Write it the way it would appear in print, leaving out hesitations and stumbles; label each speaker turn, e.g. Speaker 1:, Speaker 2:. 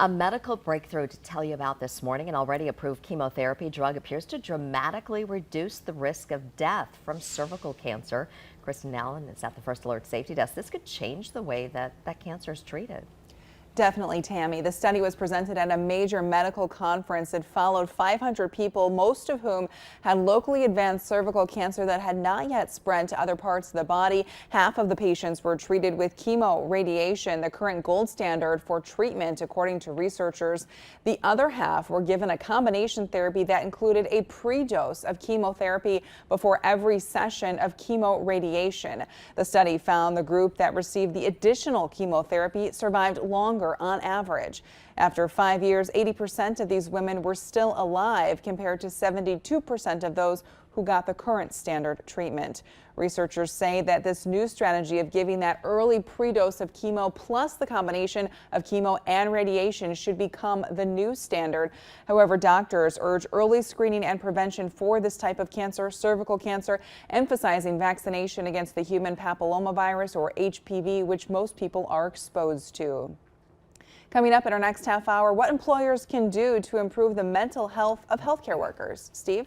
Speaker 1: A medical breakthrough to tell you about this morning. An already approved chemotherapy drug appears to dramatically reduce the risk of death from cervical cancer. Kristen Allen is at the First Alert Safety Desk. This could change the way that cancer is treated.
Speaker 2: Definitely, Tammy. The study was presented at a major medical conference. It followed 500 people, most of whom had locally advanced cervical cancer that had not yet spread to other parts of the body. Half of the patients were treated with chemoradiation, the current gold standard for treatment, according to researchers. The other half were given a combination therapy that included a pre-dose of chemotherapy before every session of chemoradiation. The study found the group that received the additional chemotherapy survived longer on average. After 5 years, 80% of these women were still alive, compared to 72% of those who got the current standard treatment. Researchers say that this new strategy of giving that early pre-dose of chemo plus the combination of chemo and radiation should become the new standard. However, doctors urge early screening and prevention for this type of cancer, cervical cancer, emphasizing vaccination against the human papillomavirus, or HPV, which most people are exposed to. Coming up in our next half hour, what employers can do to improve the mental health of healthcare workers. Steve?